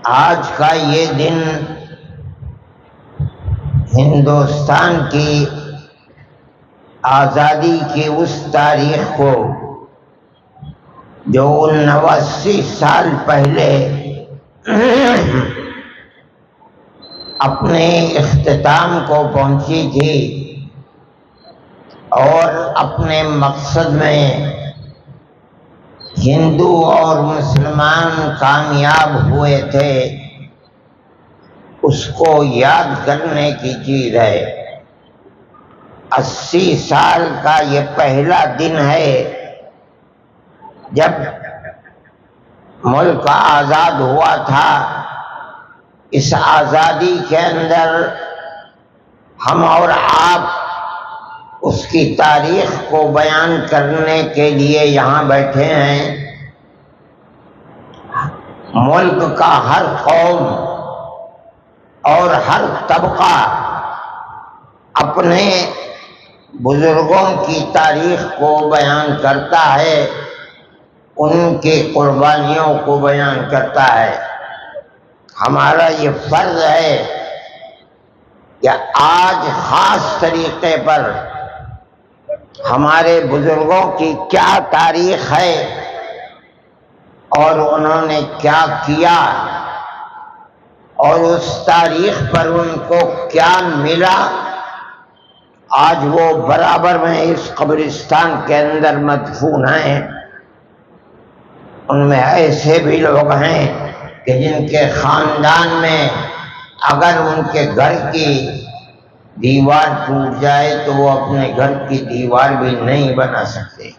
آج کا یہ دن ہندوستان کی آزادی کی اس تاریخ کو جو 89 سال پہلے اپنے اختتام کو پہنچی تھی اور اپنے مقصد میں ہندو اور مسلمان کامیاب ہوئے تھے، اس کو یاد کرنے کی چیز ہے۔ 80 سال کا یہ پہلا دن ہے جب ملک آزاد ہوا تھا۔ اس آزادی کے اندر ہم اور آپ اس کی تاریخ کو بیان کرنے کے لیے یہاں بیٹھے ہیں۔ ملک کا ہر قوم اور ہر طبقہ اپنے بزرگوں کی تاریخ کو بیان کرتا ہے، ان کی قربانیوں کو بیان کرتا ہے۔ ہمارا یہ فرض ہے کہ آج خاص طریقے پر ہمارے بزرگوں کی کیا تاریخ ہے اور انہوں نے کیا کیا اور اس تاریخ پر ان کو کیا ملا، آج وہ برابر میں اس قبرستان کے اندر مدفون ہیں۔ ان میں ایسے بھی لوگ ہیں کہ جن کے خاندان میں اگر ان کے گھر کی دیوار ٹوٹ جائے تو وہ اپنے گھر کی دیوار بھی نہیں بنا سکتے۔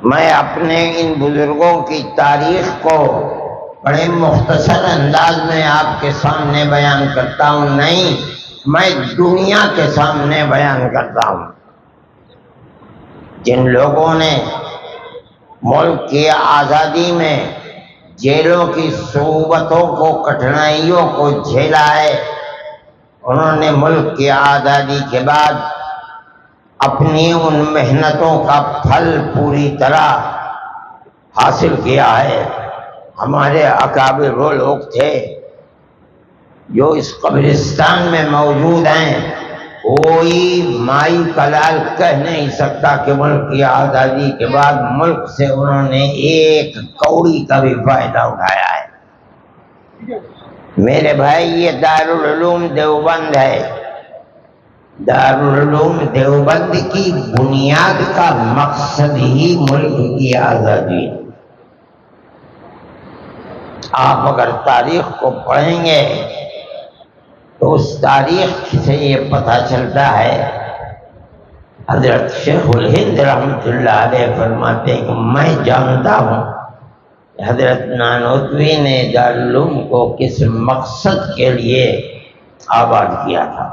میں اپنے ان بزرگوں کی تاریخ کو بڑے مختصر انداز میں آپ کے سامنے بیان کرتا ہوں، نہیں، میں دنیا کے سامنے بیان کرتا ہوں۔ جن لوگوں نے ملک کی آزادی میں جیلوں کی صعوبتوں کو، کٹھنائیوں کو جھیلا ہے، انہوں نے ملک کی آزادی کے بعد اپنی ان محنتوں کا پھل پوری طرح حاصل کیا ہے۔ ہمارے اکابر وہ لوگ تھے جو اس قبرستان میں موجود ہیں، کوئی مائی کلال کہہ نہیں سکتا کہ ملک کی آزادی کے بعد ملک سے انہوں نے ایک کوڑی کا بھی فائدہ اٹھایا ہے۔ میرے بھائی، یہ دارالعلوم دیوبند ہے۔ دارالعلوم دیوبند کی بنیاد کا مقصد ہی ملک کی آزادی۔ آپ اگر تاریخ کو پڑھیں گے تو اس تاریخ سے یہ پتہ چلتا ہے۔ حضرت شیخ الہند رحمۃ اللہ علیہ فرماتے ہیں کہ میں جانتا ہوں کہ حضرت نانوتوی نے دارالعلوم کو کس مقصد کے لیے آباد کیا تھا،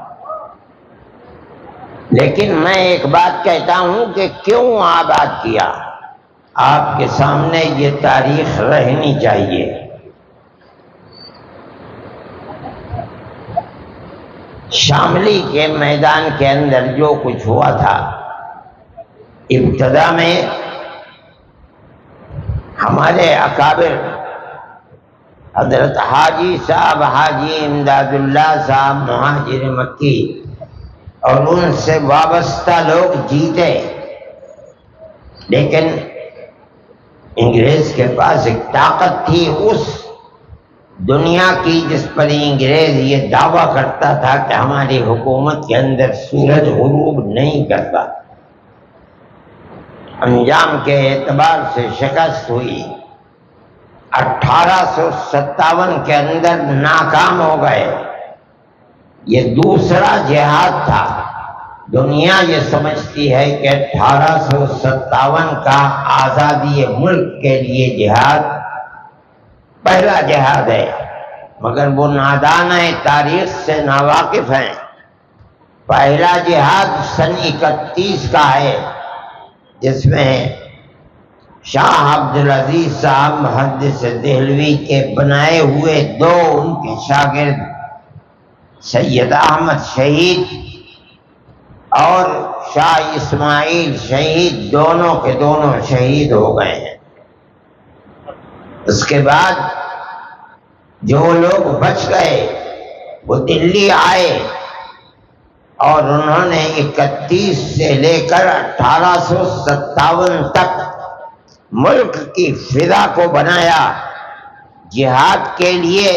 لیکن میں ایک بات کہتا ہوں کہ کیوں آباد کیا، آپ کے سامنے یہ تاریخ رہنی چاہیے۔ شاملی کے میدان کے اندر جو کچھ ہوا تھا، ابتدا میں ہمارے اکابر حضرت حاجی صاحب، حاجی امداد اللہ صاحب مہاجر مکی اور ان سے وابستہ لوگ جیتے، لیکن انگریز کے پاس ایک طاقت تھی اس دنیا کی جس پر انگریز یہ دعویٰ کرتا تھا کہ ہماری حکومت کے اندر سورج غروب نہیں کرتا۔ انجام کے اعتبار سے شکست ہوئی، 1857 کے اندر ناکام ہو گئے۔ یہ دوسرا جہاد تھا۔ دنیا یہ سمجھتی ہے کہ 1857 کا آزادی ملک کے لیے جہاد پہلا جہاد ہے، مگر وہ نادان ہیں، تاریخ سے ناواقف ہیں۔ پہلا جہاد سن 31 کا ہے، جس میں شاہ عبدالعزیز صاحب محدث دہلوی کے بنائے ہوئے دو ان کے شاگرد سید احمد شہید اور شاہ اسماعیل شہید، دونوں کے دونوں شہید ہو گئے ہیں۔ اس کے بعد جو لوگ بچ گئے وہ دلی آئے اور انہوں نے 31 سے لے کر 1857 تک ملک کی فضا کو بنایا، جہاد کے لیے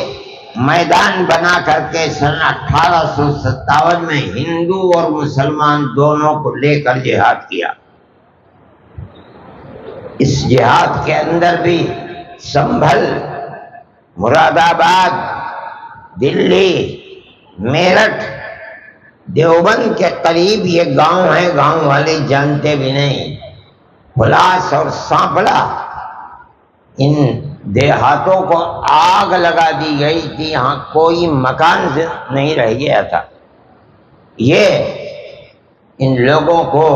میدان بنا کر کے سن 1857 میں ہندو اور مسلمان دونوں کو لے کر جہاد کیا۔ اس جہاد کے اندر بھی سنبھل، مراد آباد، دلی، میرٹھ، دیوبند کے قریب یہ گاؤں ہیں، گاؤں والے جانتے بھی نہیں۔ پلاس اور سانپلا، ان دیہاتوں کو آگ لگا دی گئی تھی، یہاں کوئی مکان نہیں رہ گیا تھا۔ یہ ان لوگوں کو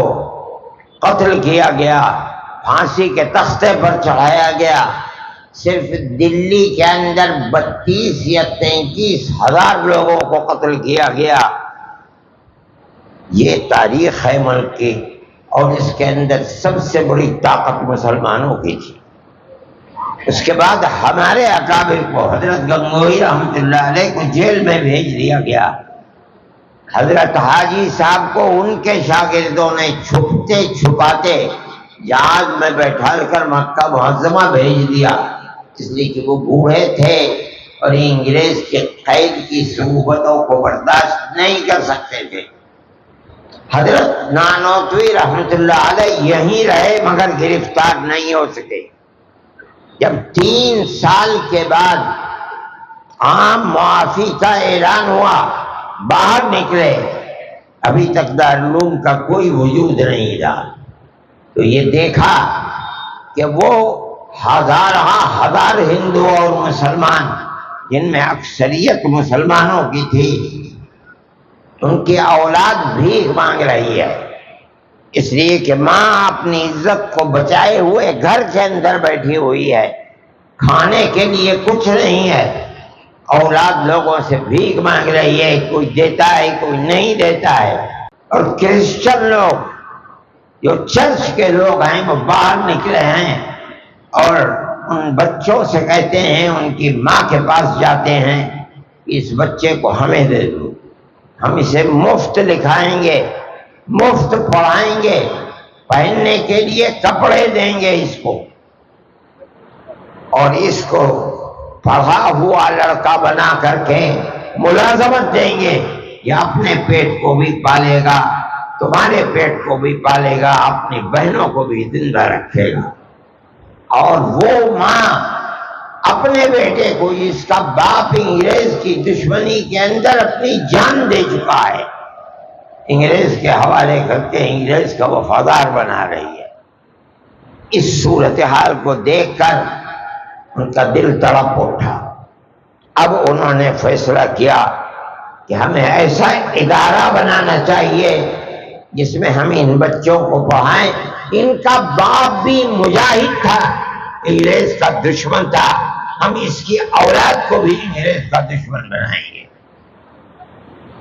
قتل کیا گیا، پھانسی کے تختے پر چڑھایا گیا۔ صرف دلی کے اندر 32 یا 33 ہزار لوگوں کو قتل کیا گیا۔ یہ تاریخ ہے ملک کی، اور اس کے اندر سب سے بڑی طاقت مسلمانوں کی تھی۔ اس کے بعد ہمارے اکابر کو، حضرت گنگوہی رحمۃ اللہ علیہ کو جیل میں بھیج دیا گیا۔ حضرت حاجی صاحب کو ان کے شاگردوں نے چھپتے چھپاتے جہاز میں بیٹھا کر مکہ معظمہ بھیج دیا، اس لیے کہ وہ بوڑھے تھے اور انگریز کے قید کی صعوبتوں کو برداشت نہیں کر سکتے تھے۔ حضرت نانوتوی رحمۃ اللہ علیہ یہیں رہے مگر گرفتار نہیں ہو سکے۔ جب 3 سال کے بعد عام معافی کا اعلان ہوا، باہر نکلے، ابھی تک دارالعلوم کا کوئی وجود نہیں رہا، تو یہ دیکھا کہ وہ ہزار ہندو اور مسلمان، جن میں اکثریت مسلمانوں کی تھی، ان کی اولاد بھیک مانگ رہی ہے، اس لیے کہ ماں اپنی عزت کو بچائے ہوئے گھر کے اندر بیٹھی ہوئی ہے، کھانے کے لیے کچھ نہیں ہے، اولاد لوگوں سے بھیک مانگ رہی ہے، کوئی دیتا ہے کوئی نہیں دیتا ہے۔ اور کرسچن لوگ، جو چرچ کے لوگ ہیں، وہ باہر نکلے ہیں اور ان بچوں سے کہتے ہیں، ان کی ماں کے پاس جاتے ہیں، اس بچے کو ہمیں دے دو، ہم اسے مفت لکھائیں گے، مفت پڑھائیں گے، پہننے کے لیے کپڑے دیں گے اس کو، اور اس کو پڑھا ہوا لڑکا بنا کر کے ملازمت دیں گے، یہ اپنے پیٹ کو بھی پالے گا، تمہارے پیٹ کو بھی پالے گا، اپنی بہنوں کو بھی زندہ رکھے گا۔ اور وہ ماں اپنے بیٹے کو، اس کا باپ انگریز کی دشمنی کے اندر اپنی جان دے چکا ہے، انگریز کے حوالے کر کے انگریز کا وفادار بنا رہی ہے۔ اس صورتحال کو دیکھ کر ان کا دل تڑپ اٹھا۔ اب انہوں نے فیصلہ کیا کہ ہمیں ایسا ادارہ بنانا چاہیے جس میں ہم ان بچوں کو پڑھائیں۔ ان کا باپ بھی مجاہد تھا، انگریز کا دشمن تھا، ہم اس کی اولاد کو بھی انگریز کا دشمن بنائیں گے۔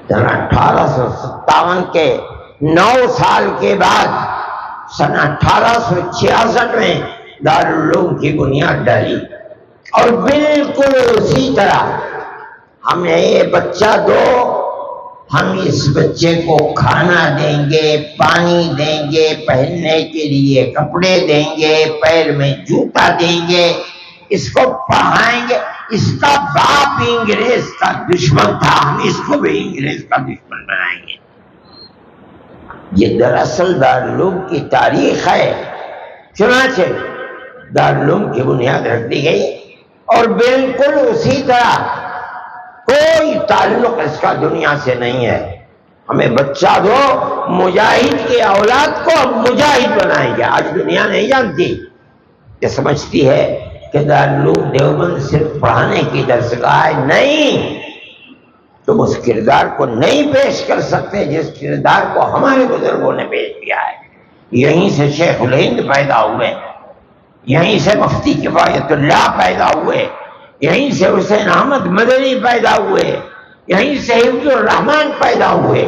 1857 کے 9 سال کے بعد سن 1866 میں دارالعلوم کی بنیاد ڈالی، اور بالکل اسی طرح ہمیں یہ بچہ دو، ہم اس بچے کو کھانا دیں گے، پانی دیں گے، پہننے کے لیے کپڑے دیں گے، پیر میں جوتا دیں گے، اس کو پڑھائیں گے۔ اس کا باپ انگریز کا دشمن تھا، ہم اس کو بھی انگریز کا دشمن بنائیں گے۔ یہ دراصل دارالعلوم کی تاریخ ہے۔ چنانچہ دارالعلوم کی بنیاد رکھ دی گئی، اور بالکل اسی طرح کوئی تعلق اس کا دنیا سے نہیں ہے۔ ہمیں بچہ دو، مجاہد کی اولاد کو ہم مجاہد بنائیں گے۔ آج دنیا نہیں جانتی، یہ سمجھتی ہے کہ دارالعلوم دیوبند صرف پڑھانے کی درسگاہ ہے۔ نہیں، تم اس کردار کو نہیں پیش کر سکتے جس کردار کو ہمارے بزرگوں نے پیش کیا ہے۔ یہیں سے شیخ الہند پیدا ہوئے، یہیں سے مفتی کفایت اللہ پیدا ہوئے، یہیں سے حسین احمد مدنی پیدا ہوئے، یہیں سے حفظ الرحمان پیدا ہوئے۔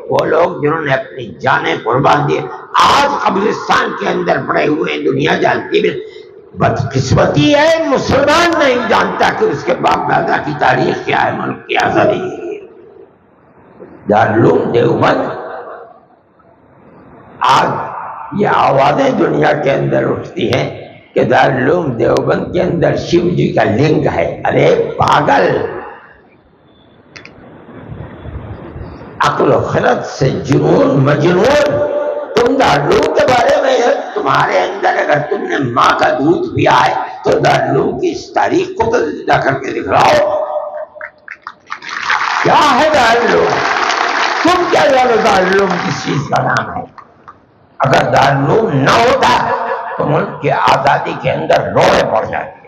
وہ لوگ جنہوں نے اپنی جانیں قربان دی، آج قبرستان کے اندر پڑے ہوئے، دنیا جانتی بھی بدقسمتی ہے مسلمان نہیں جانتا کہ اس کے باپ دادا کی تاریخ کیا ہے، ملک کی آزادی ہے۔ دارالعلوم دیوبند، آج یہ آوازیں دنیا کے اندر اٹھتی ہیں کہ دارالعلوم دیوبند کے اندر شیو جی کا لنگ ہے۔ ارے پاگل، عقل و خرد سے جنون مجنون، تم دارالعلوم کے بارے میں تمہارے اندر اگر تم نے ماں کا دودھ پیا ہے تو دارالعلوم کی اس تاریخ کو تو زندہ کر کے دکھاؤ۔ کیا ہے دارالعلوم؟ تم کیا جانو دارالعلوم کس چیز کا نام ہے؟ اگر دارالعلوم نہ ہوتا تو ملک کی آزادی کے اندر روڑے پڑ جاتے۔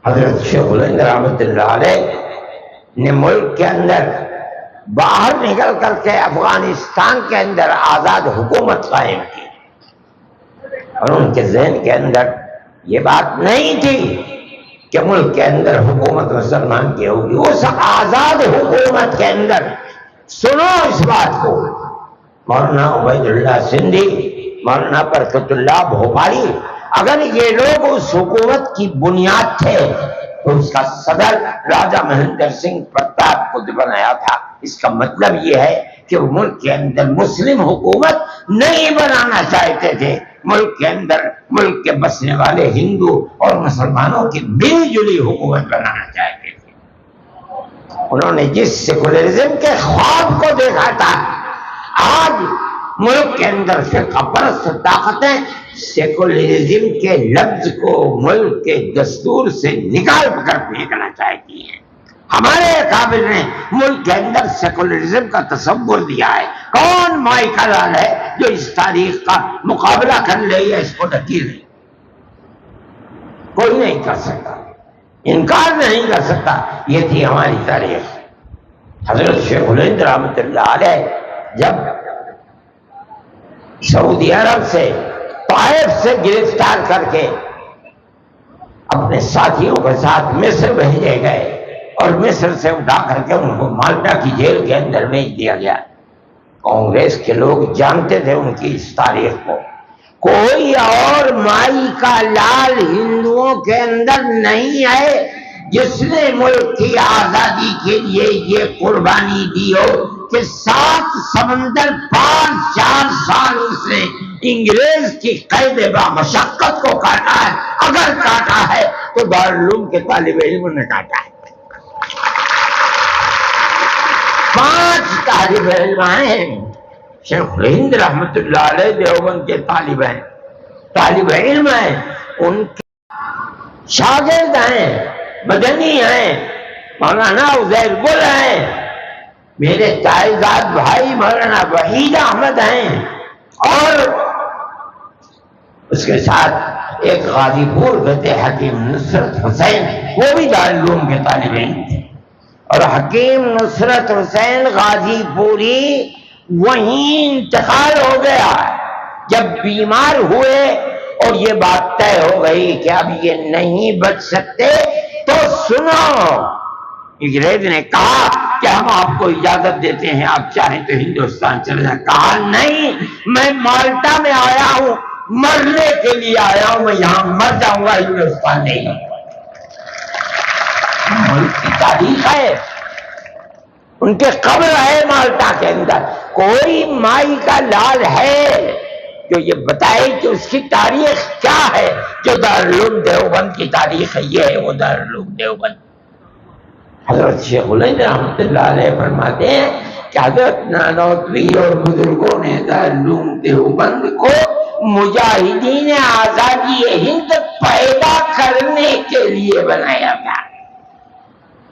حضرت شیخ الہند رحمۃ اللہ علیہ نے ملک کے اندر باہر نکل کر کے افغانستان کے اندر آزاد حکومت قائم کی، اور ان کے ذہن کے اندر یہ بات نہیں تھی کہ ملک کے اندر حکومت مسلمان کی ہوگی۔ اس آزاد حکومت کے اندر سنو اس بات کو، مولانا عبید اللہ سندھی، مولانا برکت اللہ بھوپالی، اگر یہ لوگ اس حکومت کی بنیاد تھے تو اس کا صدر راجہ مہندر سنگھ پرتاپ کو بنایا تھا۔ اس کا مطلب یہ ہے کہ وہ ملک کے اندر مسلم حکومت نہیں بنانا چاہتے تھے، ملک کے اندر ملک کے بسنے والے ہندو اور مسلمانوں کی ملی جلی حکومت بنانا چاہتے تھے۔ انہوں نے جس سیکولرزم کے خواب کو دیکھا تھا، آج ملک کے اندر فرقہ پرست طاقتیں سیکولرزم کے لفظ کو ملک کے دستور سے نکال کر پھینکنا چاہتی ہیں۔ ہمارے اکابر نے ملک کے اندر سیکولرزم کا تصور دیا ہے۔ کون مائی کا لال ہے جو اس تاریخ کا مقابلہ کر لے یا اس کو ڈھکیل لے؟ کوئی نہیں کر سکتا، انکار نہیں کر سکتا۔ یہ تھی ہماری تاریخ۔ حضرت شیخ الہند رحمۃ اللہ علیہ جب سعودی عرب سے طائف سے گرفتار کر کے اپنے ساتھیوں کے ساتھ مصر بھیجے گئے اور مصر سے اٹھا کر کے ان کو مالٹا کی جیل کے اندر بھیج دیا گیا، کانگریس کے لوگ جانتے تھے ان کی اس تاریخ کو۔ کوئی اور مائی کا لال ہندوؤں کے اندر نہیں ہے جس نے ملک کی آزادی کے لیے یہ قربانی دی ہو کہ 7 سمندر 4 سال اس نے انگریز کی قید با مشقت کو کاٹا ہے۔ اگر کاٹا ہے تو دارالعلوم کے طالب علم نے کاٹا ہے۔ 5 طالب علم ہیں، شیخ الہند رحمۃ اللہ علیہ دیوبند کے طالب علم ہیں، ان کے شاگرد ہیں، مدنی ہیں، مولانا عزیر گل ہیں، میرے تائزاد بھائی مولانا وحید احمد ہیں، اور اس کے ساتھ ایک غازی پور کہتے حکیم نصرت حسین، وہ بھی دارالعلوم کے طالب علم تھے۔ اور حکیم نصرت حسین غازی پوری وہیں انتقال ہو گیا۔ جب بیمار ہوئے اور یہ بات طے ہو گئی کہ اب یہ نہیں بچ سکتے تو سنو، انگریز نے کہا کہ ہم آپ کو اجازت دیتے ہیں، آپ چاہیں تو ہندوستان چلے جائیں۔ کہا نہیں، میں مالٹا میں آیا ہوں، مرنے کے لیے آیا ہوں، میں یہاں مر جاؤں گا، ہندوستان نہیں۔ ملک کی تاریخ ہے، ان کے قبر ہے مالٹا کے اندر۔ کوئی مائی کا لال ہے جو یہ بتائے کہ اس کی تاریخ کیا ہے؟ جو دارالعلوم دیوبند کی تاریخ ہے، یہ ہے وہ دارالعلوم دیوبند۔ حضرت شیخ الہند رحمۃ اللہ علیہ فرماتے ہیں کہ حضرت نانوتوی اور بزرگوں نے دارالعلوم دیوبند کو مجاہدین آزادی ہند پیدا کرنے کے لیے بنایا تھا۔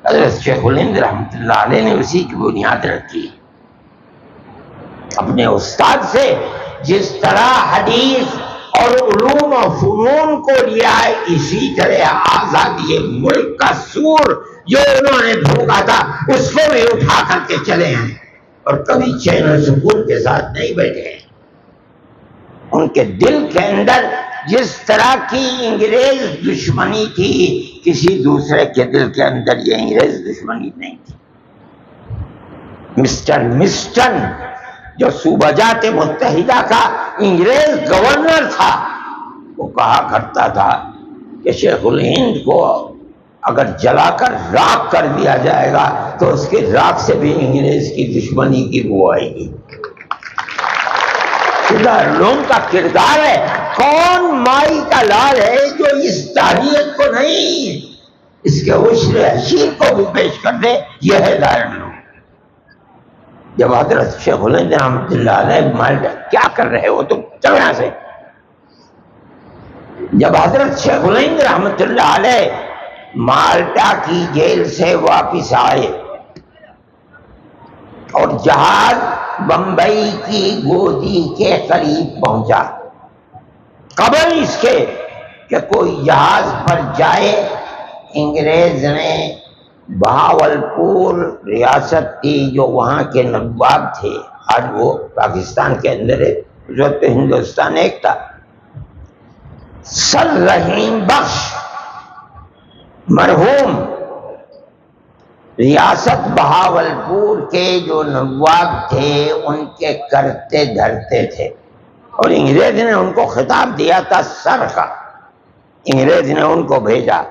حضرت شیخ الہند رحمۃ اللہ علیہ نے اسی کی بنیاد رکھی۔ اپنے استاد سے جس طرح حدیث اور علوم و فنون کو لیا ہے، اسی طرح آزادی ملک کا سور جو انہوں نے بھونکا تھا اس کو بھی اٹھا کر کے چلے ہیں، اور کبھی چین و سکون کے ساتھ نہیں بیٹھے ہیں۔ ان کے دل کے اندر جس طرح کی انگریز دشمنی تھی، کسی دوسرے کے دل کے اندر یہ انگریز دشمنی نہیں تھی۔ مسٹر مسٹن جو صوبہ جات متحدہ کا انگریز گورنر تھا، وہ کہا کرتا تھا کہ شیخ الہند کو اگر جلا کر راکھ کر دیا جائے گا تو اس کی راکھ سے بھی انگریز کی دشمنی کی بو آئے گی۔ دارالعلوم کا کردار ہے، کون مائی کا لال ہے جو اس تاریخ کو نہیں، اس کے عشر حشیر کو بھی پیش کر دے، یہ ہے دارالعلوم۔ جب حضرت شیخ الہند رحمۃ اللہ علیہ مالٹا کیا کر رہے ہو تم، چلو یہاں سے۔ جب حضرت شیخ الہند رحمۃ اللہ علیہ مالٹا کی جیل سے واپس آئے اور جہاز بمبئی کی گودی کے قریب پہنچا، قبل اس کے کہ کوئی جہاز پر جائے، انگریز نے بہاولپور ریاست تھی جو وہاں کے نواب تھے، آج وہ پاکستان کے اندر ہے، اس وقت ہندوستان ایک تھا، سر رحیم بخش مرحوم ریاست بہاولپور کے جو نواب تھے ان کے کرتے دھرتے تھے، اور انگریز نے ان کو خطاب دیا تھا سر کا، انگریز نے ان کو بھیجا،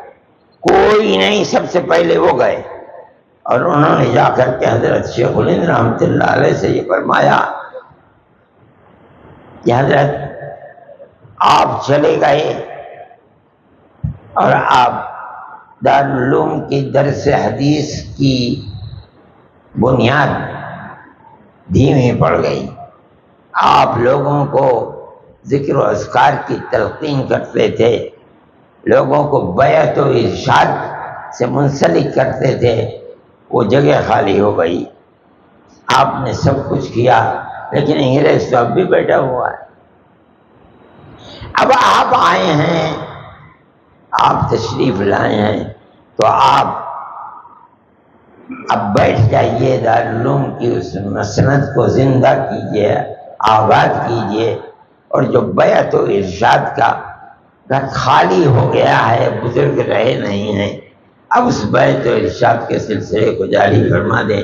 کوئی نہیں، سب سے پہلے وہ گئے اور انہوں نے جا کر کے حضرت شیخ الہند رحمۃ اللہ علیہ سے یہ فرمایا کہ حضرت آپ چلے گئے اور آپ دارالعلوم کی درس حدیث کی بنیاد دھیمی پڑ گئی، آپ لوگوں کو ذکر و اذکار کی تلقین کرتے تھے، لوگوں کو بیعت و ارشاد سے منسلک کرتے تھے، وہ جگہ خالی ہو گئی، آپ نے سب کچھ کیا لیکن انگریز تو اب بھی بیٹھا ہوا ہے، اب آپ آئے ہیں، آپ تشریف لائے ہیں تو آپ اب بیٹھ جائیے، دارالعلوم کی اس مسند کو زندہ کیجیے، آباد کیجیے، اور جو بیعت و ارشاد کا گھر خالی ہو گیا ہے، بزرگ رہے نہیں ہیں، اب اس بیعت و ارشاد کے سلسلے کو جاری فرما دیں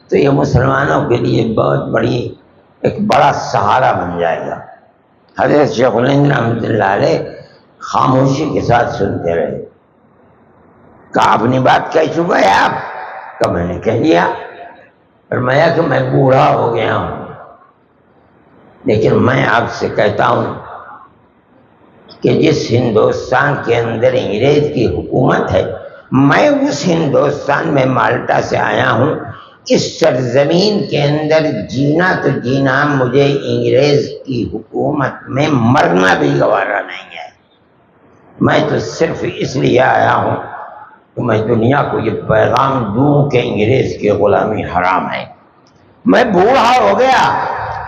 تو یہ مسلمانوں کے لیے بہت بڑی ایک بڑا سہارا بن جائے گا۔ حضرت شیخ الہند رحمۃ اللہ علیہ خاموشی کے ساتھ سنتے رہے، کہا اپنی بات کہہ چکا ہے آپ؟ کہ میں نے کہہ لیا، فرمایا کہ میں بوڑھا ہو گیا ہوں، لیکن میں آپ سے کہتا ہوں کہ جس ہندوستان کے اندر انگریز کی حکومت ہے، میں اس ہندوستان میں مالٹا سے آیا ہوں، اس سرزمین کے اندر جینا تو جینا، مجھے انگریز کی حکومت میں مرنا بھی گوارا نہیں ہے، میں تو صرف اس لیے آیا ہوں کہ میں دنیا کو یہ پیغام دوں کہ انگریز کی غلامی حرام ہے۔ میں بوڑھا ہو گیا،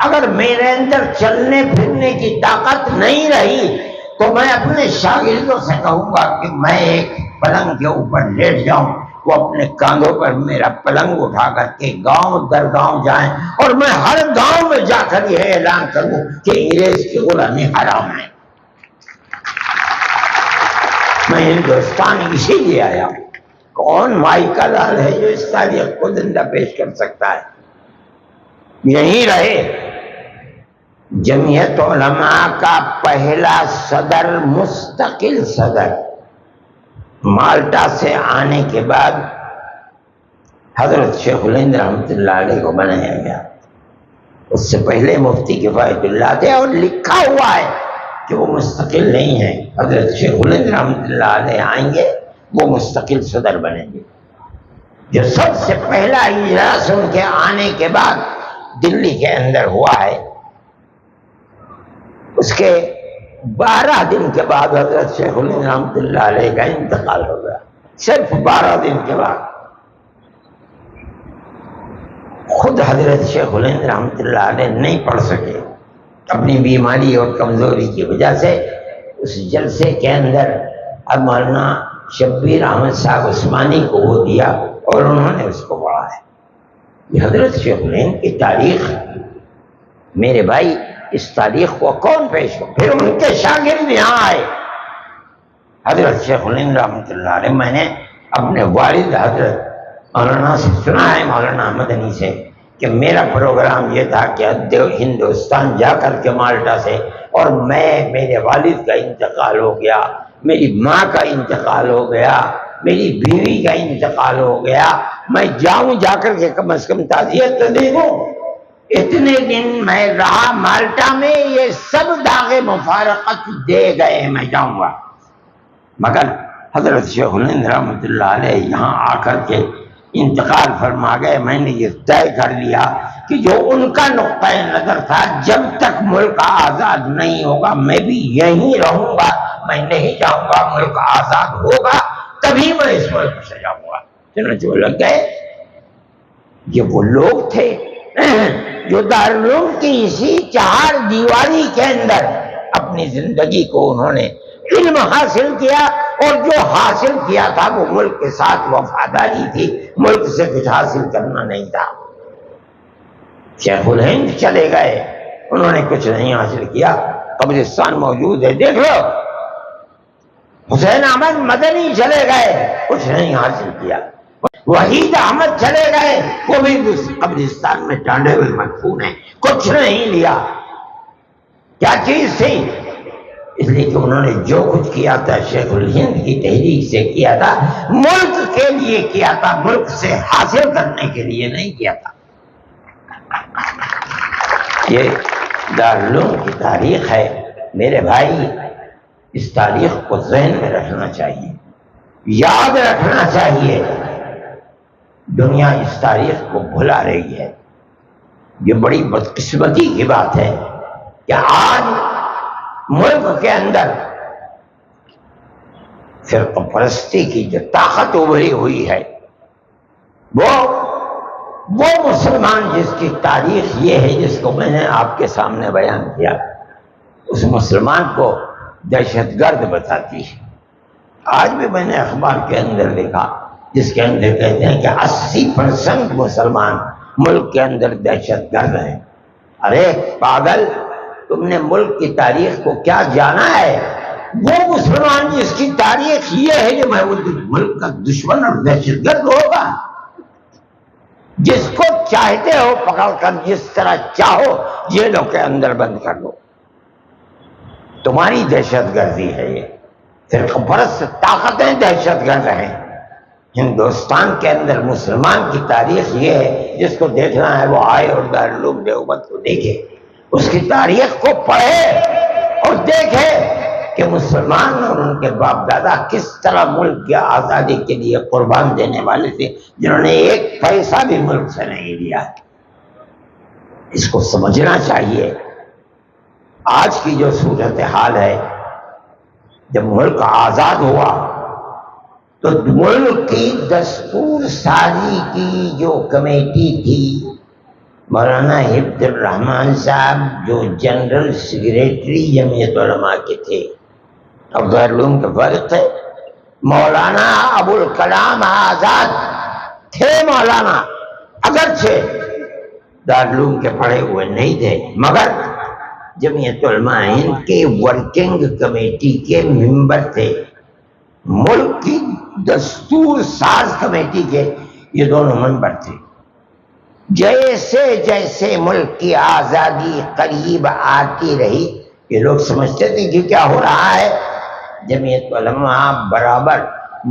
اگر میرے اندر چلنے پھرنے کی طاقت نہیں رہی تو میں اپنے شاگردوں سے کہوں گا کہ میں ایک پلنگ کے اوپر لیٹ جاؤں، وہ اپنے کاندھوں پر میرا پلنگ اٹھا کر کے گاؤں در گاؤں جائیں اور میں ہر گاؤں میں جا کر یہ اعلان کروں کہ انگریز کی غلامی حرام ہے۔ میں ہندوستان اسی لیے آیا ہوں۔ کون مائی کا لال ہے جو اس تاریخ کو زندہ پیش کر سکتا ہے؟ یہیں رہے جمعیت علماء کا پہلا صدر، مستقل صدر، مالٹا سے آنے کے بعد حضرت شیخ الہند رحمۃ اللہ علیہ کو بنایا گیا۔ اس سے پہلے مفتی کفایت اللہ تھے اور لکھا ہوا ہے کہ وہ مستقل نہیں ہے، حضرت شیخ الہند رحمۃ اللہ علیہ آئیں گے، وہ مستقل صدر بنیں گے۔ جو سب سے پہلا اجلاس ان کے آنے کے بعد دلی کے اندر ہوا ہے، اس کے 12 دن کے بعد حضرت شیخ الہند رحمۃ اللہ علیہ کا انتقال ہو گیا، صرف 12 دن کے بعد۔ خود حضرت شیخ الہند رحمۃ اللہ علیہ نہیں پڑھ سکے، اپنی بیماری اور کمزوری کی وجہ سے۔ اس جلسے کے اندر اب مولانا شبیر احمد صاحب عثمانی کو وہ دیا اور انہوں نے اس کو پڑھا ہے۔ یہ حضرت شیخ الہند کی تاریخ، میرے بھائی، اس تاریخ کو کون پیش ہو؟ پھر ان کے شاگرد یہاں آئے، حضرت شیخ الہند رحمۃ اللہ علیہ۔ میں نے اپنے والد حضرت مولانا سے سنا ہے، مولانا مدنی سے، کہ میرا پروگرام یہ تھا کہ ہندوستان جا کر کے مالٹا سے، اور میرے والد کا انتقال ہو گیا، میری ماں کا انتقال ہو گیا، میری بیوی کا انتقال ہو گیا، میں جاؤں جا کر کے کم از کم تعزیت تو دے دوں۔ اتنے دن میں رہا مالٹا میں، یہ سب داغ مفارقت دے گئے، میں جاؤں گا۔ مگر حضرت شیخ الہند رحمۃ اللہ علیہ یہاں آ کر کے انتقال فرما گئے۔ میں نے یہ طے کر لیا کہ جو ان کا نقطۂ نظر تھا، جب تک ملک آزاد نہیں ہوگا میں بھی یہیں رہوں گا، میں نہیں جاؤں گا، ملک آزاد ہوگا تبھی میں اس ملک سے جاؤں گا۔ چنانچہ وہ لگ گئے۔ یہ وہ لوگ تھے جو دارالعلوم کی اسی چہار دیواری کے اندر اپنی زندگی کو انہوں نے علم حاصل کیا، اور جو حاصل کیا تھا وہ ملک کے ساتھ وفاداری تھی، ملک سے کچھ حاصل کرنا نہیں تھا۔ شیخ الہند چلے گئے، انہوں نے کچھ نہیں حاصل کیا، قبرستان موجود ہے، دیکھ لو۔ حسین احمد مدنی چلے گئے، کچھ نہیں حاصل کیا۔ وحید احمد چلے گئے، وہ بھی اس قبرستان میں ٹانڈے ہوئے مدفون ہیں، کچھ نہیں لیا۔ کیا چیز تھی؟ اس لیے کہ انہوں نے جو کچھ کیا تھا شیخ الہند کی تحریک سے کیا تھا، ملک کے لیے کیا تھا، ملک سے حاصل کرنے کے لیے نہیں کیا تھا۔ یہ دارالعلوم کی تاریخ ہے میرے بھائی، اس تاریخ کو ذہن میں رکھنا چاہیے، یاد رکھنا چاہیے۔ دنیا اس تاریخ کو بھلا رہی ہے۔ یہ بڑی بدقسمتی کی بات ہے کہ آج ملک کے اندر فرقہ پرستی کی جو طاقت ابھری ہوئی ہے، وہ مسلمان جس کی تاریخ یہ ہے، جس کو میں نے آپ کے سامنے بیان کیا، اس مسلمان کو دہشت گرد بتاتی ہے۔ آج بھی میں نے اخبار کے اندر دیکھا جس کے اندر کہتے ہیں کہ 80% مسلمان ملک کے اندر دہشت گرد ہیں۔ ارے پاگل، تم نے ملک کی تاریخ کو کیا جانا ہے؟ وہ مسلمان جس کی تاریخ یہ ہے جو میں وہ ملک کا دشمن اور دہشت گرد ہوگا؟ جس کو چاہتے ہو پکڑ کر جس طرح چاہو جیلوں کے اندر بند کر دو، تمہاری دہشت گردی ہے یہ۔ فرقہ پرست طاقتیں دہشت گرد ہیں۔ ہندوستان کے اندر مسلمان کی تاریخ یہ ہے، جس کو دیکھنا ہے وہ آئے اور دارالعلوم دیوبند کو دیکھے، اس کی تاریخ کو پڑھے اور دیکھے کہ مسلمان اور ان کے باپ دادا کس طرح ملک کی آزادی کے لیے قربان دینے والے تھے، جنہوں نے ایک پیسہ بھی ملک سے نہیں لیا۔ اس کو سمجھنا چاہیے۔ آج کی جو صورتحال ہے، جب ملک آزاد ہوا تو ملک کی دستور سازی کی جو کمیٹی تھی، مولانا حفظ الرحمان صاحب جو جنرل سیکریٹری جمعیت علماء کے تھے اور دارالعلوم کے فارغ تھے، مولانا ابوالکلام آزاد تھے۔ مولانا اگرچہ دارالعلوم کے پڑھے ہوئے نہیں تھے، مگر جمعیت علماء ہند کے ورکنگ کمیٹی کے ممبر تھے، ملک کی دستور ساز کمیٹی کے یہ دونوں ممبر تھے۔ جیسے جیسے ملک کی آزادی قریب آتی رہی، یہ لوگ سمجھتے تھے کہ کیا ہو رہا ہے۔ جمعیت علماء برابر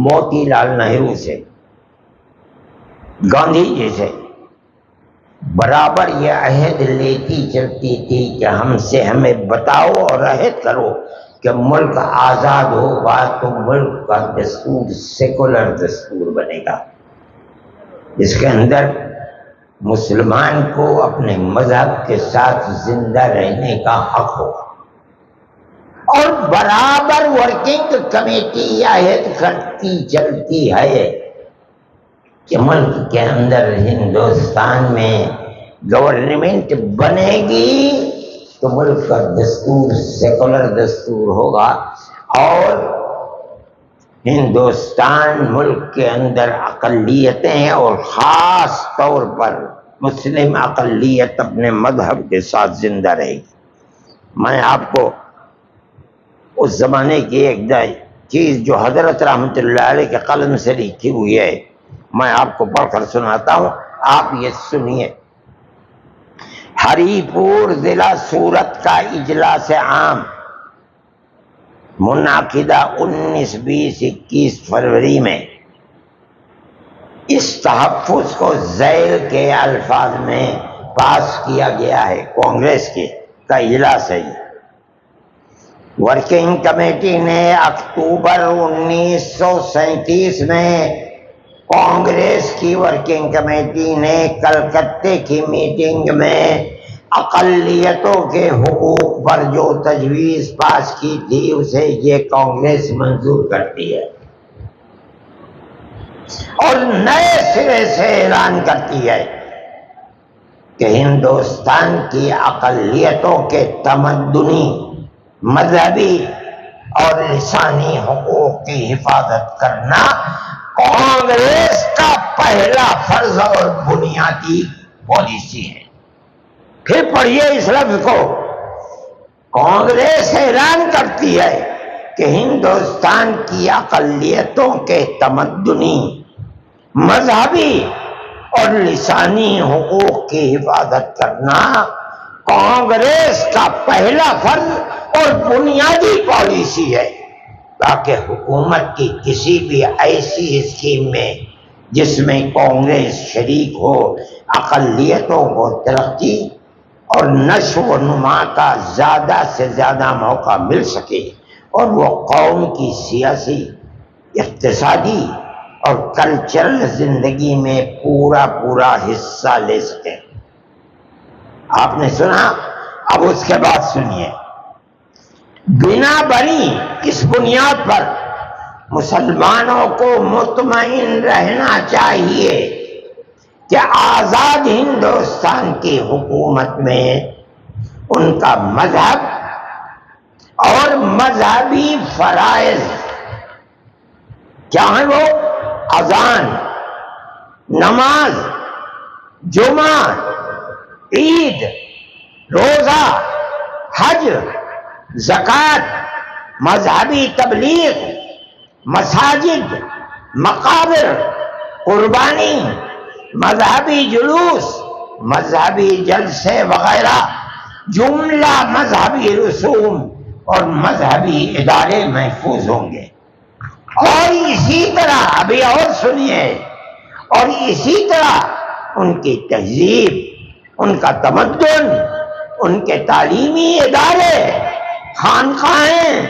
موتی لال نہرو سے، گاندھی جی سے برابر یہ عہد لیتی چلتی تھی کہ ہم سے ہمیں بتاؤ اور عہد کرو کہ ملک آزاد ہوگا تو ملک کا دستور سیکولر دستور بنے گا، جس کے اندر مسلمان کو اپنے مذہب کے ساتھ زندہ رہنے کا حق ہوگا۔ اور برابر ورکنگ کمیٹی عہد کرتی چلتی ہے کہ ملک کے اندر ہندوستان میں گورنمنٹ بنے گی تو ملک کا دستور سیکولر دستور ہوگا، اور ہندوستان ملک کے اندر اقلیتیں اور خاص طور پر مسلم اقلیت اپنے مذہب کے ساتھ زندہ رہے گی۔ میں آپ کو اس زمانے کی ایک چیز جو حضرت رحمت اللہ علیہ کے قلم سے لکھی ہوئی ہے، میں آپ کو پڑھ کر سناتا ہوں، آپ یہ سنیے۔ ہری پور ضلع سورت کا اجلاس عام منعقدہ 19، 20، 21 فروری میں اس تحفظ کو ذیل کے الفاظ میں پاس کیا گیا ہے۔ کانگریس کا اجلاس ہے۔ ورکنگ کمیٹی نے اکتوبر 1937 میں کانگریس کی ورکنگ کمیٹی نے کلکتے کی میٹنگ میں اقلیتوں کے حقوق پر جو تجویز پاس کی تھی اسے یہ کانگریس منظور کرتی ہے اور نئے سرے سے اعلان کرتی ہے کہ ہندوستان کی اقلیتوں کے تمدنی، مذہبی اور لسانی حقوق کی حفاظت کرنا کانگریس کا پہلا فرض اور بنیادی پالیسی ہے۔ پھر پڑھیے اس لفظ کو، کانگریس اعلان کرتی ہے کہ ہندوستان کی اقلیتوں کے تمدنی، مذہبی اور لسانی حقوق کی حفاظت کرنا کانگریس کا پہلا فرض اور بنیادی پالیسی ہے، تاکہ حکومت کی کسی بھی ایسی اسکیم میں جس میں کانگریس شریک ہو اقلیتوں کو ترقی اور نشو و نما کا زیادہ سے زیادہ موقع مل سکے اور وہ قوم کی سیاسی، اقتصادی اور کلچرل زندگی میں پورا حصہ لے سکے۔ آپ نے سنا، اب اس کے بعد سنیے۔ بنا بنی اس بنیاد پر مسلمانوں کو مطمئن رہنا چاہیے کہ آزاد ہندوستان کی حکومت میں ان کا مذہب اور مذہبی فرائض کیا ہیں؟ وہ اذان، نماز، جمعہ، عید، روزہ، حج، زکوٰۃ، مذہبی تبلیغ، مساجد، مقابر، قربانی، مذہبی جلوس، مذہبی جلسے وغیرہ جملہ مذہبی رسوم اور مذہبی ادارے محفوظ ہوں گے۔ اور اسی طرح ابھی اور سنیے، اور اسی طرح ان کی تہذیب، ان کا تمدن، ان کے تعلیمی ادارے، خانقاہیں،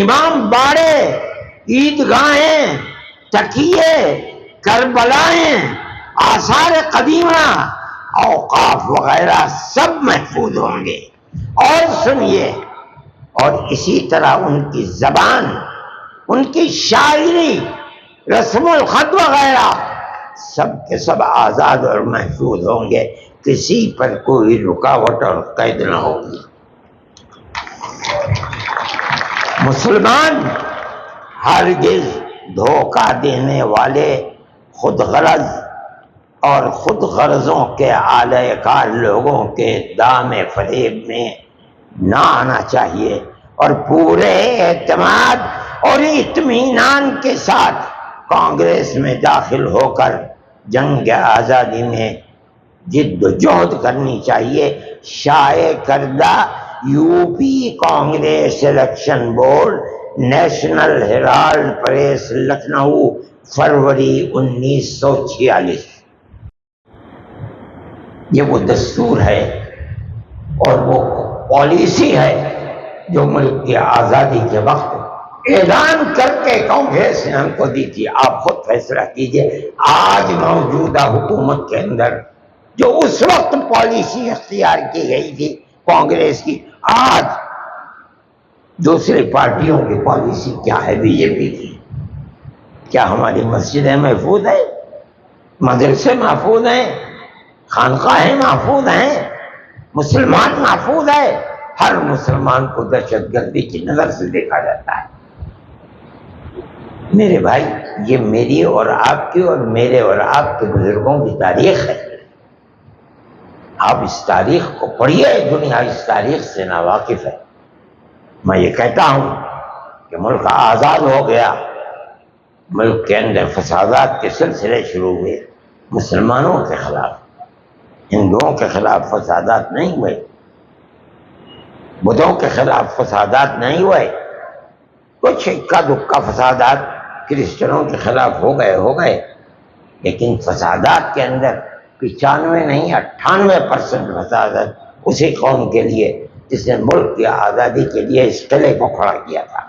امام باڑے، عیدگاہیں، تکیے، کربلائیں، آثار قدیمہ، اوقاف وغیرہ سب محفوظ ہوں گے۔ اور سنیے، اور اسی طرح ان کی زبان، ان کی شاعری، رسم الخط وغیرہ سب کے سب آزاد اور محفوظ ہوں گے، کسی پر کوئی رکاوٹ اور قید نہ ہوگی۔ مسلمان ہرگز دھوکہ دینے والے، خود غرض اور خود غرضوں کے اعلی کار لوگوں کے دام فریب میں نہ آنا چاہیے اور پورے اعتماد اور اطمینان کے ساتھ کانگریس میں داخل ہو کر جنگ آزادی میں جد و جہد کرنی چاہیے۔ شائع کردہ UP Congress election board, National Herald press, Lucknow, فروری 1946۔ یہ وہ دستور ہے اور وہ پالیسی ہے جو ملک کی آزادی کے وقت اعلان کر کے کانگریس نے ہم کو دی تھی۔ آپ خود فیصلہ کیجئے، آج موجودہ حکومت کے اندر جو اس وقت پالیسی اختیار کی گئی تھی کانگریس کی، آج دوسری پارٹیوں کی پالیسی کیا ہے؟ بی جے پی کی۔ کیا ہماری مسجدیں محفوظ ہیں؟ مدرسے محفوظ ہیں؟ خانقاہیں محفوظ ہیں؟ مسلمان محفوظ ہے؟ ہر مسلمان کو دہشت گردی کی نظر سے دیکھا جاتا ہے۔ میرے بھائی، یہ میری اور آپ کی اور میرے اور آپ کے بزرگوں کی تاریخ ہے۔ آپ اس تاریخ کو پڑھیے، دنیا اس تاریخ سے ناواقف ہے۔ میں یہ کہتا ہوں کہ ملک آزاد ہو گیا، ملک کے اندر فسادات کے سلسلے شروع ہوئے، مسلمانوں کے خلاف، ہندوؤں کے خلاف فسادات نہیں ہوئے، بدھوں کے خلاف فسادات نہیں ہوئے، کچھ اکا دکا فسادات کرسچنوں کے خلاف ہو گئے، لیکن فسادات کے اندر 95 نہیں 98% فسادات اسی قوم کے لیے جس نے ملک کی آزادی کے لیے اس قلعے کو کھڑا کیا تھا۔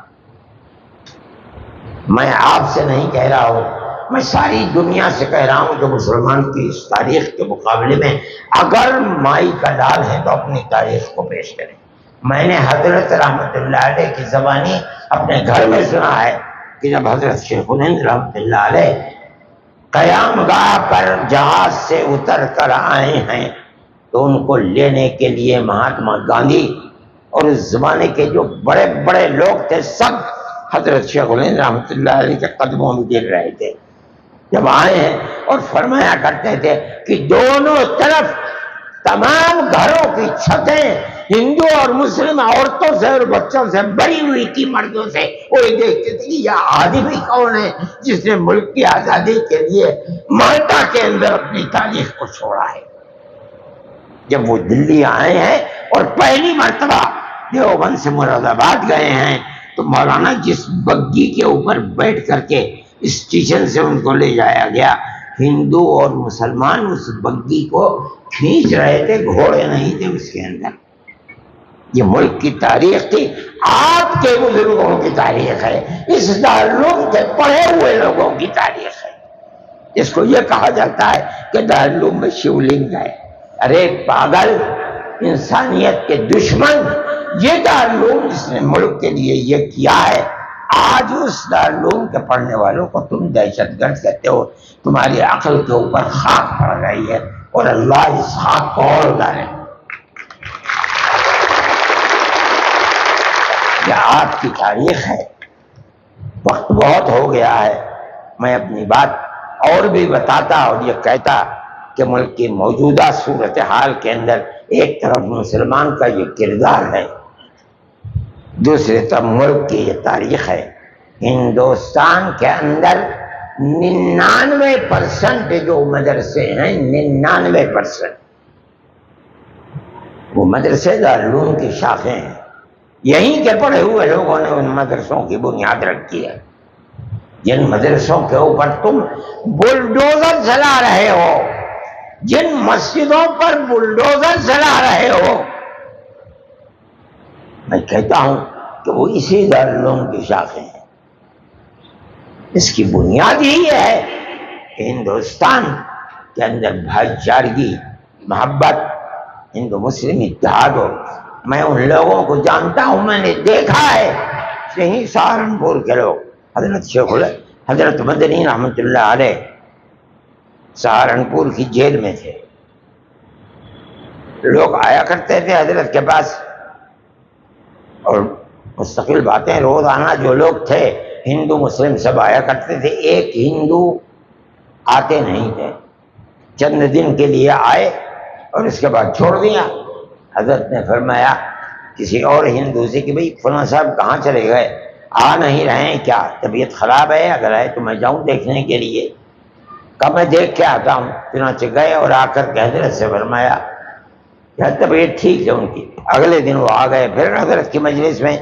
میں آپ سے نہیں کہہ رہا ہوں، میں ساری دنیا سے کہہ رہا ہوں جو مسلمان کی اس تاریخ کے مقابلے میں اگر مائی کا ڈال ہے تو اپنی تاریخ کو پیش کریں۔ میں نے حضرت رحمت اللہ علیہ کی زبانی اپنے گھر میں سنا ہے کہ جب حضرت شیخ الہند رحمت اللہ علیہ قیام گاہ پر جہاز سے اتر کر آئے ہیں تو ان کو لینے کے لیے مہاتما گاندھی اور اس زمانے کے جو بڑے بڑے لوگ تھے سب حضرت شیخ الہند رحمت اللہ علیہ کے قدموں میں گر رہے تھے۔ جب آئے ہیں اور فرمایا کرتے تھے کہ دونوں طرف تمام گھروں کی چھتیں ہندو اور مسلم عورتوں سے اور بچوں سے بھری ہوئی تھی، مردوں سے۔ وہ دیکھتے تھے کہ یہ آدمی کون ہے جس نے ملک کی آزادی کے لیے مالٹا کے اندر اپنی تاریخ کو چھوڑا ہے۔ جب وہ دلی آئے ہیں اور پہلی مرتبہ دیوبند سے مراد آباد گئے ہیں تو مولانا جس بگی کے اوپر بیٹھ کر کے اسٹیشن سے ان کو لے جایا گیا، ہندو اور مسلمان اس بگی کو کھینچ رہے تھے، گھوڑے نہیں تھے اس کے اندر۔ یہ ملک کی تاریخ تھی، آپ کے بزرگوں کی تاریخ ہے، اس دارالعلوم کے پڑھے ہوئے لوگوں کی تاریخ ہے۔ اس کو یہ کہا جاتا ہے کہ دارالعلوم میں شیو لنگ ہے۔ ارے پاگل، انسانیت کے دشمن، یہ دارالعلوم جس نے ملک کے لیے یہ کیا ہے، آج اس دارالعلوم کے پڑھنے والوں کو تم دہشت گرد کہتے ہو۔ تمہاری عقل کے اوپر خاک پڑ رہی ہے اور اللہ اس خاک کو اور ڈالے۔ یہ آپ کی تاریخ ہے۔ وقت بہت ہو گیا ہے، میں اپنی بات اور بھی بتاتا اور یہ کہتا کہ ملک کی موجودہ صورتحال کے اندر ایک طرف مسلمان کا یہ کردار ہے، دوسری طرف ملک کی یہ تاریخ ہے۔ ہندوستان کے اندر 99% جو مدرسے ہیں، 99% وہ مدرسے دارالعلوم کی شاخیں ہیں۔ یہیں کے پڑھے ہوئے لوگوں نے ان مدرسوں کی بنیاد رکھی ہے۔ جن مدرسوں کے اوپر تم بلڈوزر چلا رہے ہو، جن مسجدوں پر بلڈوزر چلا رہے ہو، میں کہتا ہوں کہ وہ اسی دارالعلوم کی شاخیں ہیں۔ اس کی بنیاد یہی ہے کہ ہندوستان کے اندر بھائی چارگی، محبت، ہندو مسلم اتحاد ہو۔ میں ان لوگوں کو جانتا ہوں، میں نے دیکھا ہے، یہیں سہارنپور کے لوگ، حضرت مدنی رحمت اللہ علیہ سہارنپور کی جیل میں تھے، لوگ آیا کرتے تھے حضرت کے پاس اور مستقل باتیں، روزانہ جو لوگ تھے ہندو مسلم سب آیا کرتے تھے۔ ایک ہندو آتے نہیں تھے، چند دن کے لیے آئے اور اس کے بعد چھوڑ دیا۔ حضرت نے فرمایا کسی اور ہندو سے کہ بھئی فلاں صاحب کہاں چلے گئے، آ نہیں رہے ہیں کیا، طبیعت خراب ہے، اگر ہے تو میں جاؤں دیکھنے کے لیے؟ کہا میں دیکھ کے آتا ہوں۔ چنانچہ گئے اور آ کر کے حضرت سے فرمایا کہ طبیعت ٹھیک ہے ان کی۔ اگلے دن وہ آ گئے پھر حضرت کی مجلس میں۔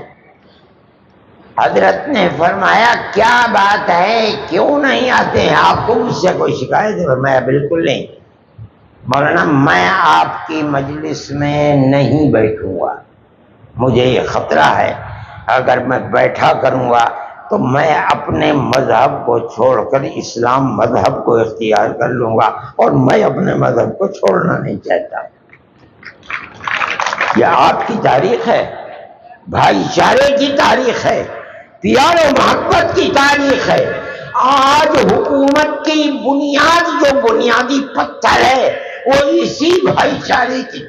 حضرت نے فرمایا کیا بات ہے، کیوں نہیں آتے ہیں، آپ کو مجھ سے کوئی شکایت ہے؟ فرمایا بالکل نہیں مولانا، میں آپ کی مجلس میں نہیں بیٹھوں گا، مجھے یہ خطرہ ہے اگر میں بیٹھا کروں گا تو میں اپنے مذہب کو چھوڑ کر اسلام مذہب کو اختیار کر لوں گا، اور میں اپنے مذہب کو چھوڑنا نہیں چاہتا۔ یہ آپ کی تاریخ ہے، بھائی چارے کی تاریخ ہے، پیار و محبت کی تاریخ ہے۔ آج حکومت کی بنیاد جو بنیادی پتھر ہے وہ اسی بھائی چارے کی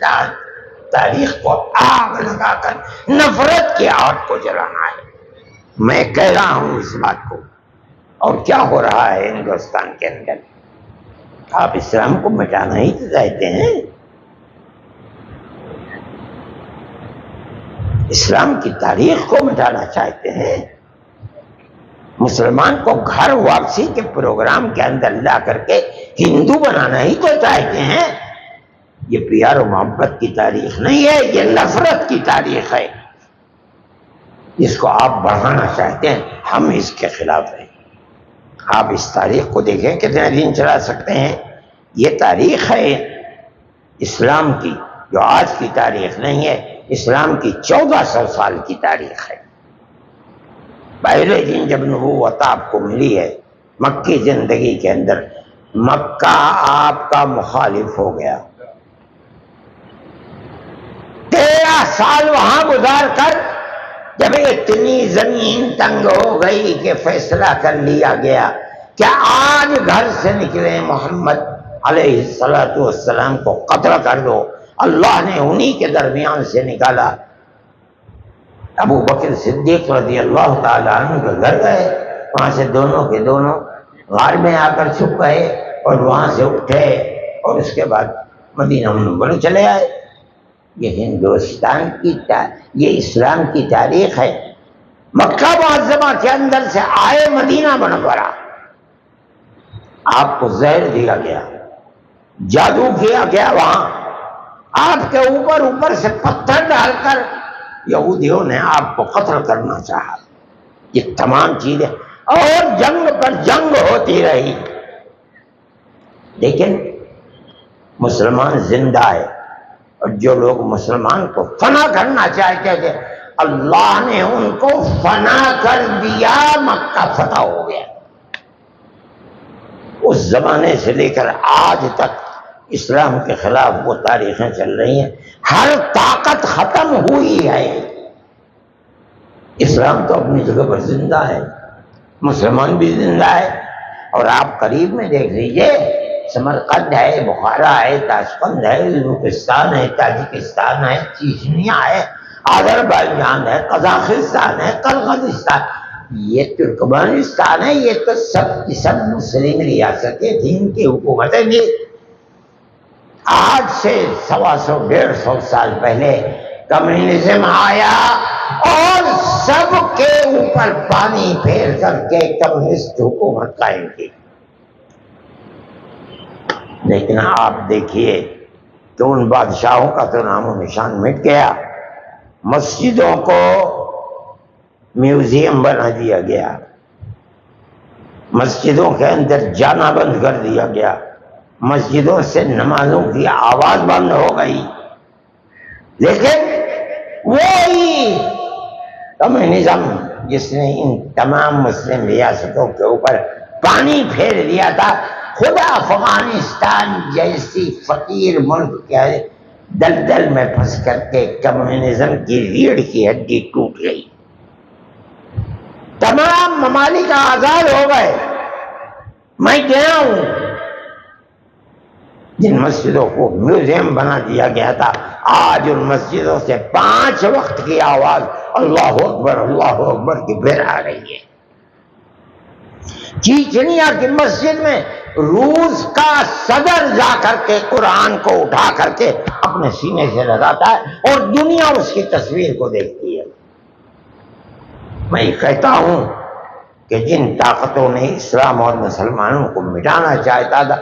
تاریخ کو آگ لگا کر نفرت کی آگ کو جلانا ہے۔ میں کہہ رہا ہوں اس بات کو، اور کیا ہو رہا ہے ہندوستان کے اندر؟ آپ اسلام کو مٹانا ہی تو چاہتے ہیں، اسلام کی تاریخ کو مٹانا چاہتے ہیں، مسلمان کو گھر واپسی کے پروگرام کے اندر لا کر کے ہندو بنانا ہی تو چاہتے ہیں۔ یہ پیار و محبت کی تاریخ نہیں ہے، یہ نفرت کی تاریخ ہے۔ جس کو آپ بڑھانا چاہتے ہیں، ہم اس کے خلاف ہیں۔ آپ اس تاریخ کو دیکھیں کتنے دن چلا سکتے ہیں۔ یہ تاریخ ہے اسلام کی، جو آج کی تاریخ نہیں ہے، اسلام کی 1400 سال کی تاریخ ہے۔ پہلے دن جب نبوت آپ کو ملی ہے مکی زندگی کے اندر، مکہ آپ کا مخالف ہو گیا۔ 13 سال وہاں گزار کر جب اتنی زمین تنگ ہو گئی کہ فیصلہ کر لیا گیا کہ آج گھر سے نکلے محمد علیہ السلام کو قتل کر دو، اللہ نے انہی کے درمیان سے نکالا۔ ابو بکر صدیق رضی اللہ تعالیٰ عنہ کے گھر گئے، وہاں سے دونوں کے دونوں غار میں آ کر چھپ گئے اور وہاں سے اٹھے اور اس کے بعد مدینہ منورہ چلے آئے۔ یہ ہندوستان کی یہ اسلام کی تاریخ ہے۔ مکہ معظمہ کے اندر سے آئے مدینہ منورہ، آپ کو زہر دیا گیا، جادو کیا گیا، وہاں آپ کے اوپر سے پتھر ڈال کر یہودیوں نے آپ کو قتل کرنا چاہا۔ یہ تمام چیزیں اور جنگ پر جنگ ہوتی رہی، لیکن مسلمان زندہ ہے۔ اور جو لوگ مسلمان کو فنا کرنا چاہتے تھے، اللہ نے ان کو فنا کر دیا، مکہ فتح ہو گیا۔ اس زمانے سے لے کر آج تک اسلام کے خلاف وہ تاریخیں چل رہی ہیں، ہر طاقت ختم ہوئی ہے۔ اسلام تو اپنی جگہ پر زندہ ہے، مسلمان بھی زندہ ہے۔ اور آپ قریب میں دیکھ لیجئے، سمرقند ہے، بخارا ہے، تاشقند ہے، ازبکستان ہے، تاجکستان ہے، چیچنیا ہے، آذربائیجان ہے، قزاقستان ہے، قرغیزستان، یہ ترکمانستان ہے، یہ تو سب کی سب مسلم ریاستیں تھیں، ان کی حکومتیں بھی۔ آج سے 125 سال پہلے کمیونزم آیا اور سب کے اوپر پانی پھیر کر کے کمیونسٹ حکومت قائم کی۔ لیکن آپ دیکھیے کہ ان بادشاہوں کا تو نام و نشان مٹ گیا، مسجدوں کو میوزیم بنا دیا گیا، مسجدوں کے اندر جانا بند کر دیا گیا، مسجدوں سے نمازوں کی آواز بند ہو گئی۔ لیکن وہی کمیونزم جس نے ان تمام مسلم ریاستوں کے اوپر پانی پھیر دیا تھا، خود افغانستان جیسی فقیر ملک کے دلدل میں پھنس کر کے کمیونزم کی ریڑھ کی ہڈی ٹوٹ گئی، تمام ممالک آزاد ہو گئے۔ میں گیا ہوں، جن مسجدوں کو میوزیم بنا دیا گیا تھا، آج ان مسجدوں سے 5 وقت کی آواز اللہ اکبر کی پھر آ رہی ہے۔ چیچنیا کی مسجد میں روس کا صدر جا کر کے قرآن کو اٹھا کر کے اپنے سینے سے لگاتا ہے اور دنیا اس کی تصویر کو دیکھتی ہے۔ میں کہتا ہوں کہ جن طاقتوں نے اسلام اور مسلمانوں کو مٹانا چاہتا تھا،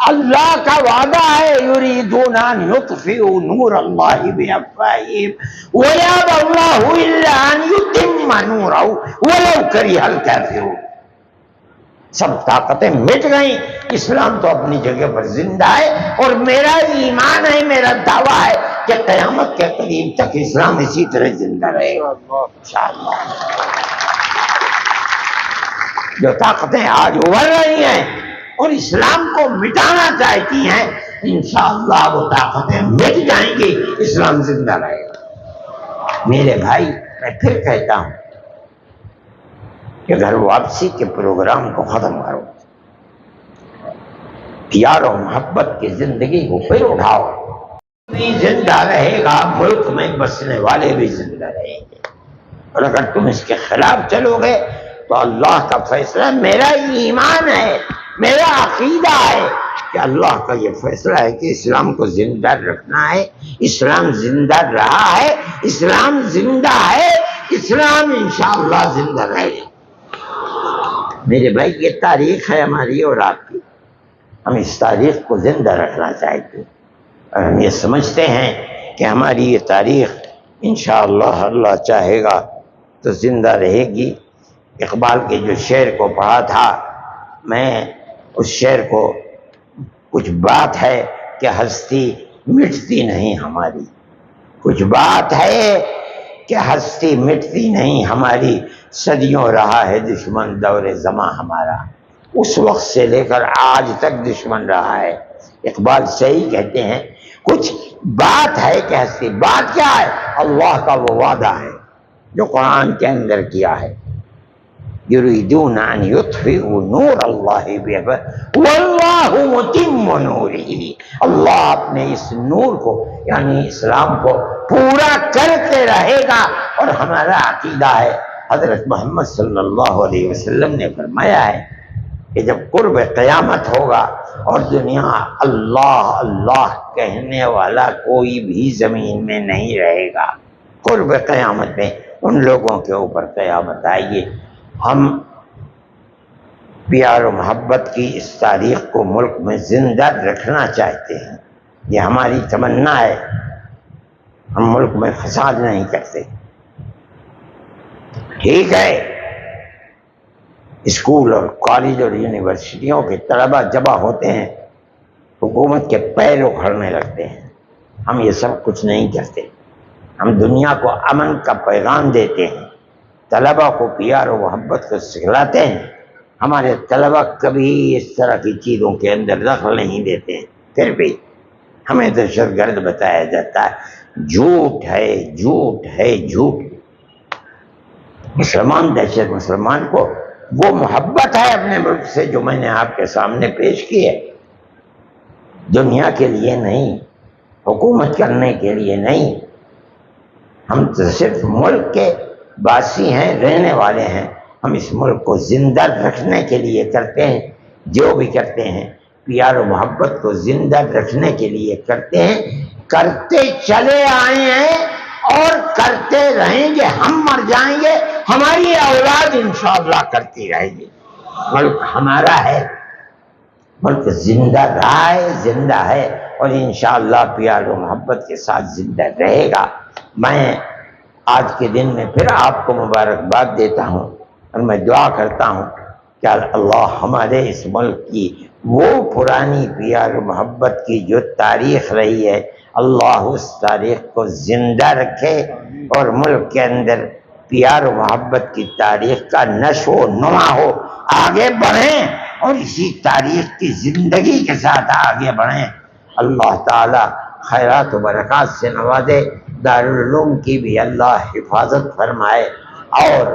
اللہ کا وعدہ ہے یریدون ان یطفئوا نور اللہ بافواہہم ویابی اللہ الا ان یتم نورہ ولو کرہ الکافرون۔ سب طاقتیں مٹ گئیں، اسلام تو اپنی جگہ پر زندہ ہے، اور میرا ایمان ہے، میرا دعویٰ ہے کہ قیامت کے قریب تک اسلام اسی طرح زندہ رہے گا انشاءاللہ۔ جو طاقتیں آج ابھر رہی ہیں اور اسلام کو مٹانا چاہتی ہیں، انشاءاللہ وہ طاقتیں مٹ جائیں گی، اسلام زندہ رہے گا۔ میرے بھائی، میں پھر کہتا ہوں کہ گھر واپسی کے پروگرام کو ختم کرو، پیار و محبت کی زندگی کو پھر اٹھاؤ، بھی زندہ رہے گا، ملک میں بسنے والے بھی زندہ رہیں گے۔ اور اگر تم اس کے خلاف چلو گے تو اللہ کا فیصلہ، میرا ایمان ہے، میرا عقیدہ ہے کہ اللہ کا یہ فیصلہ ہے کہ اسلام کو زندہ رکھنا ہے۔ اسلام زندہ رہا ہے، اسلام زندہ ہے، اسلام انشاءاللہ زندہ رہے گا۔ میرے بھائی، یہ تاریخ ہے ہماری اور آپ کی، ہم اس تاریخ کو زندہ رکھنا چاہتے ہیں، اور ہم یہ سمجھتے ہیں کہ ہماری یہ تاریخ انشاءاللہ اللہ چاہے گا تو زندہ رہے گی۔ اقبال کے جو شعر کو پڑھا تھا میں، اس شعر کو کچھ بات ہے کہ ہستی مٹتی نہیں ہماری، کچھ بات ہے کہ ہستی مٹتی نہیں ہماری، صدیوں رہا ہے دشمن دور زماں ہمارا، اس وقت سے لے کر آج تک دشمن رہا ہے۔ اقبال صحیح کہتے ہیں، کچھ بات ہے کہ ہستی، بات کیا ہے؟ اللہ کا وہ وعدہ ہے جو قرآن کے اندر کیا ہے، یریدون ان یطفئوا نور اللہ واللہ متم نورہ، اللہ اپنے اس نور کو یعنی اسلام کو پورا کرتے رہے گا۔ اور ہمارا عقیدہ ہے، حضرت محمد صلی اللہ علیہ وسلم نے فرمایا ہے کہ جب قرب قیامت ہوگا اور دنیا اللہ اللہ کہنے والا کوئی بھی زمین میں نہیں رہے گا، قرب قیامت میں ان لوگوں کے اوپر قیامت آئے گی۔ ہم پیار و محبت کی اس تاریخ کو ملک میں زندہ رکھنا چاہتے ہیں، یہ ہماری تمنا ہے۔ ہم ملک میں فساد نہیں کرتے۔ ٹھیک ہے، اسکول اور کالج اور یونیورسٹیوں کے طلبہ جمع ہوتے ہیں، حکومت کے پیر اکھڑنے لگتے ہیں۔ ہم یہ سب کچھ نہیں کرتے، ہم دنیا کو امن کا پیغام دیتے ہیں، طلبہ کو پیار و محبت کو سکھلاتے ہیں۔ ہمارے طلبہ کبھی اس طرح کی چیزوں کے اندر دخل نہیں دیتے ہیں، پھر بھی ہمیں دہشت گرد بتایا جاتا ہے۔ جھوٹ ہے، جھوٹ ہے، جھوٹ۔ مسلمان دہشت مسلمان کو وہ محبت ہے اپنے ملک سے جو میں نے آپ کے سامنے پیش کی ہے، دنیا کے لیے نہیں، حکومت کرنے کے لیے نہیں۔ ہم تو صرف ملک کے باسی ہیں، رہنے والے ہیں۔ ہم اس ملک کو زندہ رکھنے کے لیے کرتے ہیں، جو بھی کرتے ہیں پیار و محبت کو زندہ رکھنے کے لیے کرتے ہیں، کرتے چلے آئے ہیں اور کرتے رہیں گے۔ ہم مر جائیں گے، ہماری اولاد انشاءاللہ کرتی رہے گی۔ ملک ہمارا ہے، ملک زندہ رہا ہے، زندہ ہے اور انشاءاللہ پیار و محبت کے ساتھ زندہ رہے گا۔ میں آج کے دن میں پھر آپ کو مبارکباد دیتا ہوں اور میں دعا کرتا ہوں کہ اللہ ہمارے اس ملک کی وہ پرانی پیار و محبت کی جو تاریخ رہی ہے، اللہ اس تاریخ کو زندہ رکھے اور ملک کے اندر پیار و محبت کی تاریخ کا نشو و نما ہو، آگے بڑھیں اور اسی تاریخ کی زندگی کے ساتھ آگے بڑھیں۔ اللہ تعالی خیرات و برکات سے نوازے، دارالعلوم کی بھی اللہ حفاظت فرمائے اور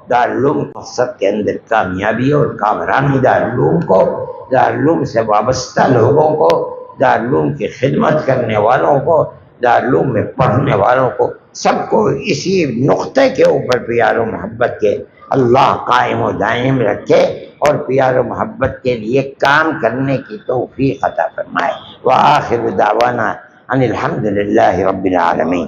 دارالعلوم مقصد کے اندر کامیابی اور کامرانی دارالعلوم کو، دارالعلوم سے وابستہ لوگوں کو، دارالعلوم کی خدمت کرنے والوں کو، دارالعلوم میں پڑھنے والوں کو، سب کو اسی نقطے کے اوپر پیار و محبت کے اللہ قائم و دائم رکھے اور پیار و محبت کے لیے کام کرنے کی توفیق عطا فرمائے۔ وآخر دعوانا ان الحمد للہ رب العالمین۔